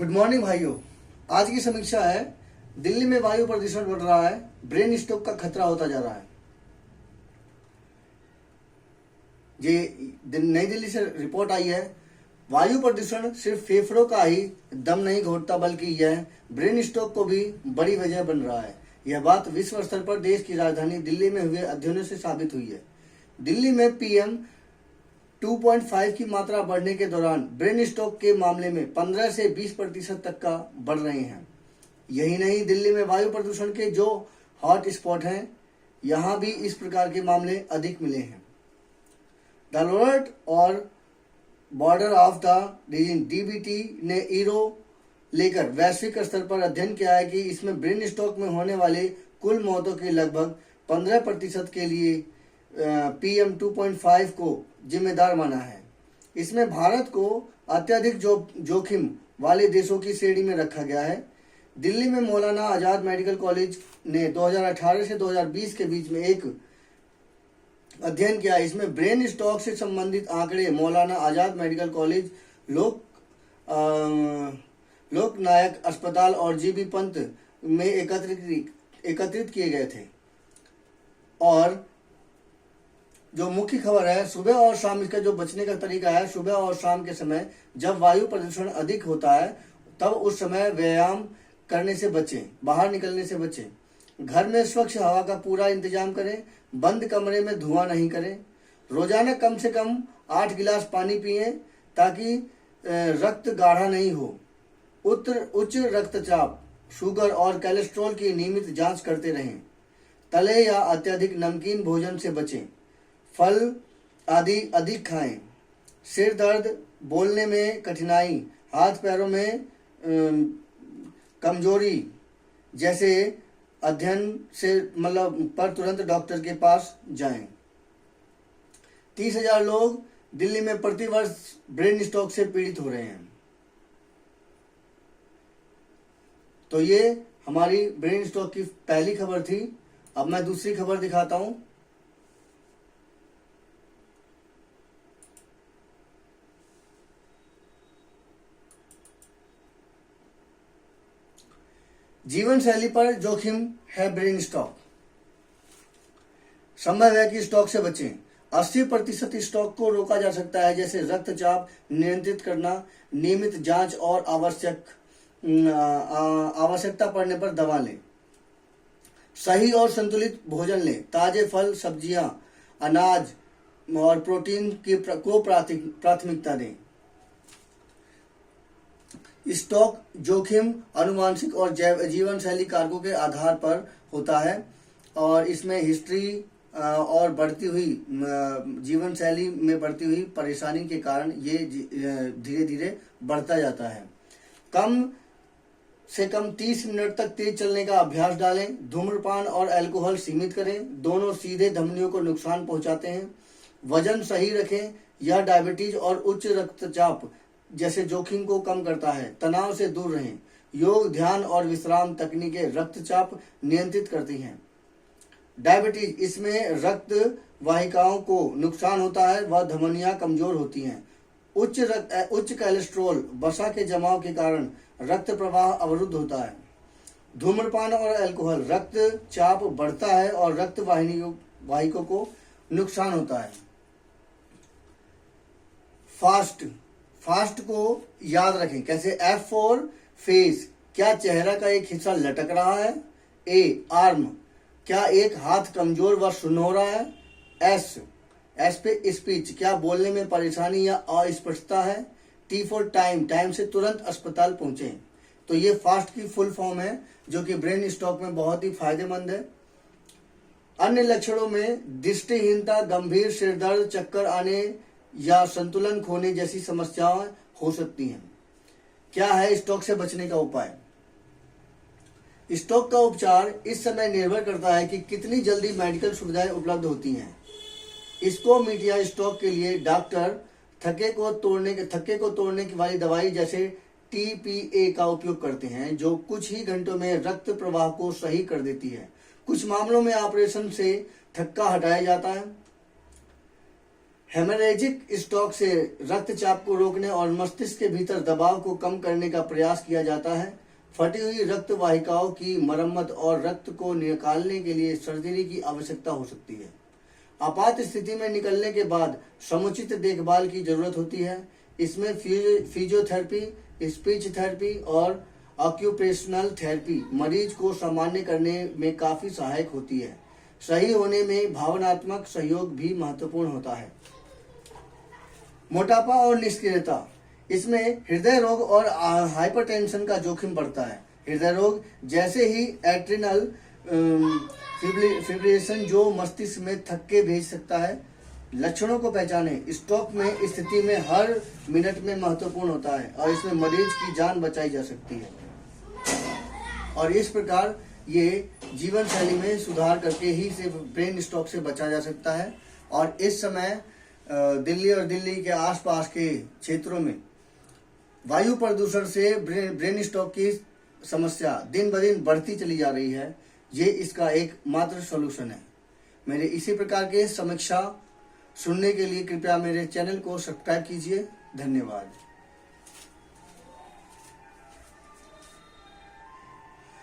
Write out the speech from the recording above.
Good morning भाइयों। आज की समीक्षा है, दिल्ली में वायु प्रदूषण बढ़ रहा है, ब्रेन स्ट्रोक का खतरा होता जा रहा है। ये नई दिल्ली से रिपोर्ट आई है। वायु प्रदूषण सिर्फ फेफड़ों का ही दम नहीं घोटता, बल्कि यह ब्रेन स्ट्रोक को भी बड़ी वजह बन रहा है। यह बात विश्व स्तर पर देश की राजधानी दिल्ली में हुए अध्ययनों से साबित हुई है। दिल्ली में PM 2.5 की मात्रा बढ़ने के दौरान ब्रेन स्ट्रोक के मामले में 15 से 20% तक का बढ़ रहे हैं। यही नहीं, दिल्ली में वायु प्रदूषण के जो हॉट स्पॉट हैं, यहाँ भी इस प्रकार के मामले अधिक मिले हैं। द अलर्ट और border of the region DBT ने ईरो लेकर वैश्विक स्तर पर अध्ययन किया है कि इसमें ब्रेन स्ट्रोक में होने वाले कुल मौतों के लगभग 15% के लिए PM 2.5 को जिम्मेदार माना है। इसमें भारत को अत्यधिक जोखिम वाले देशों की श्रेणी में रखा गया है। दिल्ली में मौलाना आजाद मेडिकल कॉलेज ने 2018 से 2020 के बीच में एक अध्ययन किया। इसमें ब्रेन स्ट्रोक से संबंधित आंकड़े मौलाना आजाद मेडिकल कॉलेज, लोकनायक अस्पताल और GB पंत में एकत्रित किए गए थे। और जो मुख्य खबर है, सुबह और शाम, इसका जो बचने का तरीका है, सुबह और शाम के समय जब वायु प्रदूषण अधिक होता है, तब उस समय व्यायाम करने से बचें, बाहर निकलने से बचें। घर में स्वच्छ हवा का पूरा इंतजाम करें, बंद कमरे में धुआं नहीं करें। रोजाना कम से कम 8 गिलास पानी पिएं ताकि रक्त गाढ़ा नहीं हो। उच्च रक्तचाप, शुगर और कोलेस्ट्रॉल की नियमित जांच करते रहें। तले या अत्यधिक नमकीन भोजन से बचें। फल आदि अधिक खाएं। सिर दर्द, बोलने में कठिनाई, हाथ पैरों में कमजोरी जैसे अध्ययन से पर तुरंत डॉक्टर के पास जाएं। 30,000 लोग दिल्ली में प्रतिवर्ष ब्रेन स्ट्रोक से पीड़ित हो रहे हैं। तो ये हमारी ब्रेन स्ट्रोक की पहली खबर थी। अब मैं दूसरी खबर दिखाता हूं। जीवन शैली पर जोखिम है ब्रेन स्ट्रोक। संभव है कि स्ट्रोक से बचें। 80% स्ट्रोक को रोका जा सकता है, जैसे रक्तचाप नियंत्रित करना, नियमित जांच और आवश्यकता पड़ने पर दवा लें। सही और संतुलित भोजन लें। ताजे फल, सब्जियां, अनाज और प्रोटीन को प्राथमिकता दें। स्ट्रोक जोखिम अनुवांशिक और जीवन शैली कारकों के आधार पर होता है, और इसमें हिस्ट्री और बढ़ती हुई जीवन शैली में बढ़ती हुई परेशानी के कारण ये धीरे धीरे बढ़ता जाता है। कम से कम 30 मिनट तक तेज चलने का अभ्यास डालें। धूम्रपान और अल्कोहल सीमित करें, दोनों सीधे धमनियों को नुकसान पहुंचाते हैं। वजन सही रखें, यह डायबिटीज और उच्च रक्तचाप जैसे जोखिम को कम करता है। तनाव से दूर रहें। योग, ध्यान और विश्राम तकनीकें रक्तचाप नियंत्रित करती हैं। डायबिटीज, इसमें रक्त वाहिकाओं को नुकसान होता है, वह धमनियां कमजोर होती हैं। उच्च कोलेस्ट्रॉल, वसा के जमाव के कारण रक्त प्रवाह अवरुद्ध होता है। धूम्रपान और अल्कोहल, रक्तचाप बढ़ता है और रक्त वाहिकों को नुकसान होता है। फास्ट को याद रखें। कैसे? F for फेस, क्या चेहरा का एक हिस्सा लटक रहा है? A आर्म, क्या एक हाथ कमजोर व सुन्न हो रहा है? S पे स्पीच, क्या बोलने में परेशानी या अस्पष्टता है? T for टाइम से तुरंत अस्पताल पहुंचे। तो ये फास्ट की फुल फॉर्म है, जो कि ब्रेन स्ट्रोक में बहुत ही फायदेमंद है। अन्य लक्षणों में दृष्टिहीनता, गंभीर सिरदर्द, चक्कर आने या संतुलन खोने जैसी समस्याएं हो सकती हैं। क्या है स्ट्रोक से बचने का उपाय? स्ट्रोक का उपचार इस समय निर्भर करता है कि कितनी जल्दी मेडिकल सुविधाएं उपलब्ध होती हैं। स्कोमेट या स्ट्रोक के लिए डॉक्टर थक्के को तोड़ने की वाली दवाई जैसे TPA का उपयोग करते हैं, जो कुछ ही घंटों में रक्त प्रवाह को सही कर देती है। कुछ मामलों में ऑपरेशन से थक्का हटाया जाता है। हेमरेजिक स्ट्रोक से रक्तचाप को रोकने और मस्तिष्क के भीतर दबाव को कम करने का प्रयास किया जाता है। फटी हुई रक्त वाहिकाओं की मरम्मत और रक्त को निकालने के लिए सर्जरी की आवश्यकता हो सकती है। आपात स्थिति में निकलने के बाद समुचित देखभाल की जरूरत होती है। इसमें फिजियोथेरेपी, स्पीच थेरेपी और ऑक्यूपेशनल थेरेपी मरीज को सामान्य करने में काफी सहायक होती है। सही होने में भावनात्मक सहयोग भी महत्वपूर्ण होता है। मोटापा और निष्क्रियता, इसमें हृदय रोग और हाइपरटेंशन का जोखिम बढ़ता है। हृदय रोग जैसे ही एड्रिनल फिब्रिलेशन जो मस्तिष्क में थक्के भेज सकता है। लक्षणों को पहचाने, स्ट्रोक में स्थिति में हर मिनट में महत्वपूर्ण होता है और इसमें मरीज की जान बचाई जा सकती है। और इस प्रकार ये जीवन शैली में सुधार करके ही सिर्फ ब्रेन स्ट्रोक से बचा जा सकता है। और इस समय दिल्ली और दिल्ली के आसपास के क्षेत्रों में वायु प्रदूषण से ब्रेन स्ट्रोक की समस्या दिन ब दिन बढ़ती चली जा रही है। ये इसका एक मात्र सॉल्यूशन है। मेरे इसी प्रकार के समीक्षा सुनने के लिए कृपया मेरे चैनल को सब्सक्राइब कीजिए। धन्यवाद।